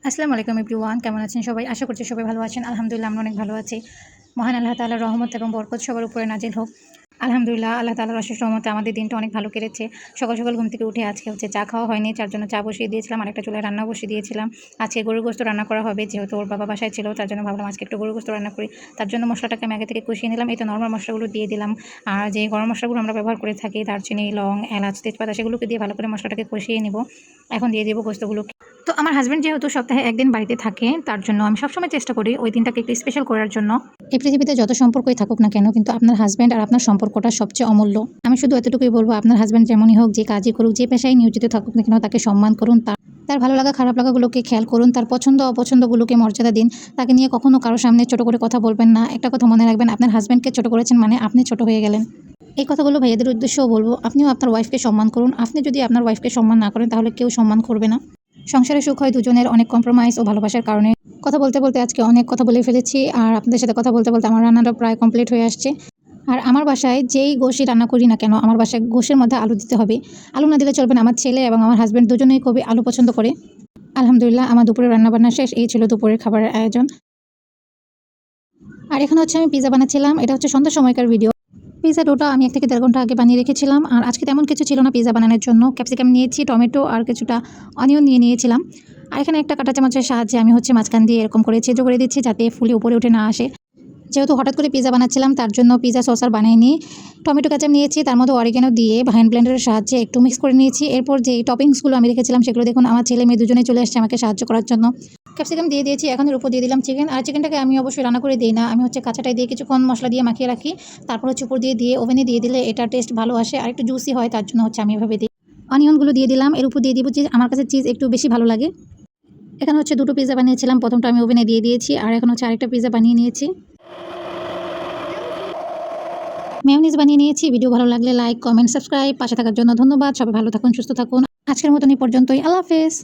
আসসালামু আলাইকুম এভরিওয়ান, কেমন আছেন সবাই? আশা করছি সবাই ভালো আছেন। আলহামদুলিল্লাহ আমরা অনেক ভালো আছি। মহান আল্লাহ তাআলার রহমত এবং বরকত সবার উপরে নাজিল হোক। আলহামদুলিল্লাহ আল্লাহ তাআলার অশেষ রহমতে আমাদের দিনটা অনেক ভালো কেটেছে। সকাল সকাল ঘুম থেকে উঠে আজকে চা খাওয়া হয়নি, যার জন্য চা বসিয়ে দিয়েছিলাম, আরেকটা চুলায় রান্না বসিয়ে দিয়েছিলাম। আজকে গরুর গোশত রান্না করা হবে, যেহেতু ওর বাবা বাসায় ছিল, তার জন্য ভাবলাম আজকে একটু গরুর গোশত রান্না করি। তার জন্য মশলাটাকে আমি আগে থেকে কষিয়ে নিলাম। এই তো নরমাল মশলাগুলো দিয়ে দিলাম, আর যে গরম মশলাগুলো আমরা ব্যবহার করে থাকি, দারচিনি, লং, এলাচ, তেজপাতা, সেগুলোকে দিয়ে ভালো করে মশলাটাকে কষিয়ে নিব। এখন দিয়ে দেবো গোশতগুলোকে। তো আমার হাজব্যান্ড যেহেতু সপ্তাহে একদিন বাড়িতে থাকে, তার জন্য আমি সবসময় চেষ্টা করি ওই দিনটাকে একটু স্পেশাল করার জন্য। এই পৃথিবীতে যত সম্পর্কই থাকুক না কেন, কিন্তু আপনার হাজব্যান্ড আর আপনার সম্পর্কটা সবচেয়ে অমূল্য। আমি শুধু এতটুকুই বলবো, আপনার হাজব্যান্ড যেমনই হোক, যে কাজই করুক, যে পেশায় নিয়োজিত থাকুক না কেন, তাকে সম্মান করুন। তার ভালো লাগা খারাপ লাগাগুলোকে খেয়াল করুন, তার পছন্দ অপছন্দগুলোকে মর্যাদা দিন। তাকে নিয়ে কখনো কারোর সামনে ছোট করে কথা বলবেন না। একটা কথা মনে রাখবেন, আপনার হাজব্যান্ডকে ছোট করেছেন মানে আপনি ছোট হয়ে গেলেন। এই কথাগুলো ভাইয়াদের উদ্দেশ্যেও বলবো, আপনিও আপনার ওয়াইফকে সম্মান করুন। আপনি যদি আপনার ওয়াইফকে সম্মান না করেন, তাহলে কেউ সম্মান করবে না। সংসারে সুখ হয় দুজনের অনেক কম্প্রোমাইজ ও ভালোবাসার কারণে। কথা বলতে বলতে আজকে অনেক কথা বলে ফেলেছি, আর আপনাদের সাথে কথা বলতে বলতে আমার রান্নাটা প্রায় কমপ্লিট হয়ে আসছে। আর আমার বাসায় যেই গোশই রান্না করি না কেন, আমার বাসায় গোশের মধ্যে আলু দিতে হবে। আলু না দিলে চলবে না। আমার ছেলে এবং আমার হাজব্যান্ড দুজনেই খুবই আলু পছন্দ করে। আলহামদুলিল্লাহ আমার দুপুরের রান্নাবান্না শেষ। এই ছিল দুপুরের খাবারের আয়োজন। আর এখন আমি পিজা বানাচ্ছিলাম। এটা সন্ধ্যার সময়কার ভিডিও। পিজা ডোটা আমি 1 থেকে 1.5 ঘন্টা আগে বানিয়ে রেখেছিলাম। আর আজকে তেমন কিছু ছিল না পিজা বানানোর জন্য। ক্যাপসিকাম নিয়েছি, টমেটো আর কিছুটা অনিয়ন নিয়েছিলাম। আর এখানে একটা কাঁটা চামচের সাহায্যে আমি মাঝখান দিয়ে এরকম করে ছেঁচো করে দিচ্ছি, যাতে ফুলে উপরে উঠে না আসে। যেহেতু হঠাৎ করে পিজা বানাচ্ছিলাম, তার জন্য পিজা সস আর বানাইনি। টমেটো কেচাপ নিয়েছি, তার মধ্যে অরিগানো দিয়ে হ্যান্ড ব্লেন্ডারের সাহায্যে একটু মিক্স করে নিয়েছি। এরপর যে টপিংসগুলো আমি রেখেছিলাম, সেগুলো দেখুন আমার ছেলে মেয়ে দুজনেই চলে আসছে আমাকে সাহায্য করার জন্য। ক্যাপসিকাম দিয়ে দিয়েছি, এখন এর উপর দিয়ে দিলাম চিকেন। আর চিকেনটাকে আমি অবশ্যই রান্না করে দিই না, আমি কাঁচাটাই দিয়ে কিছুক্ষণ মশলা দিয়ে মাখিয়ে রাখি। তারপর উপর দিয়ে ওভেনে দিয়ে দিলে এটা টেস্ট ভালো আসে আর একটু জুসি হয়, তার জন্য আমি এভাবে দিই। অনিয়নগুলো দিয়ে দিলাম, এর উপর দিয়ে দিব চিজ। আমার কাছে চিজ একটু বেশি ভালো লাগে। এখানে দুটো পিজা বানিয়েছিলাম, প্রথমটা আমি ওভেনে দিয়ে দিয়েছি, আর এখন আরেকটা পিজা বানিয়ে নিয়েছি। মেয়োনিজ বানিয়ে নিয়েছি। ভিডিও ভালো লাগলে লাইক, কমেন্ট, সাবস্ক্রাইব, পাশে থাকার জন্য ধন্যবাদ। সবাই ভালো থাকুন, সুস্থ থাকুন। আজকের মতন এই পর্যন্তই। আল্লাহ হাফেজ।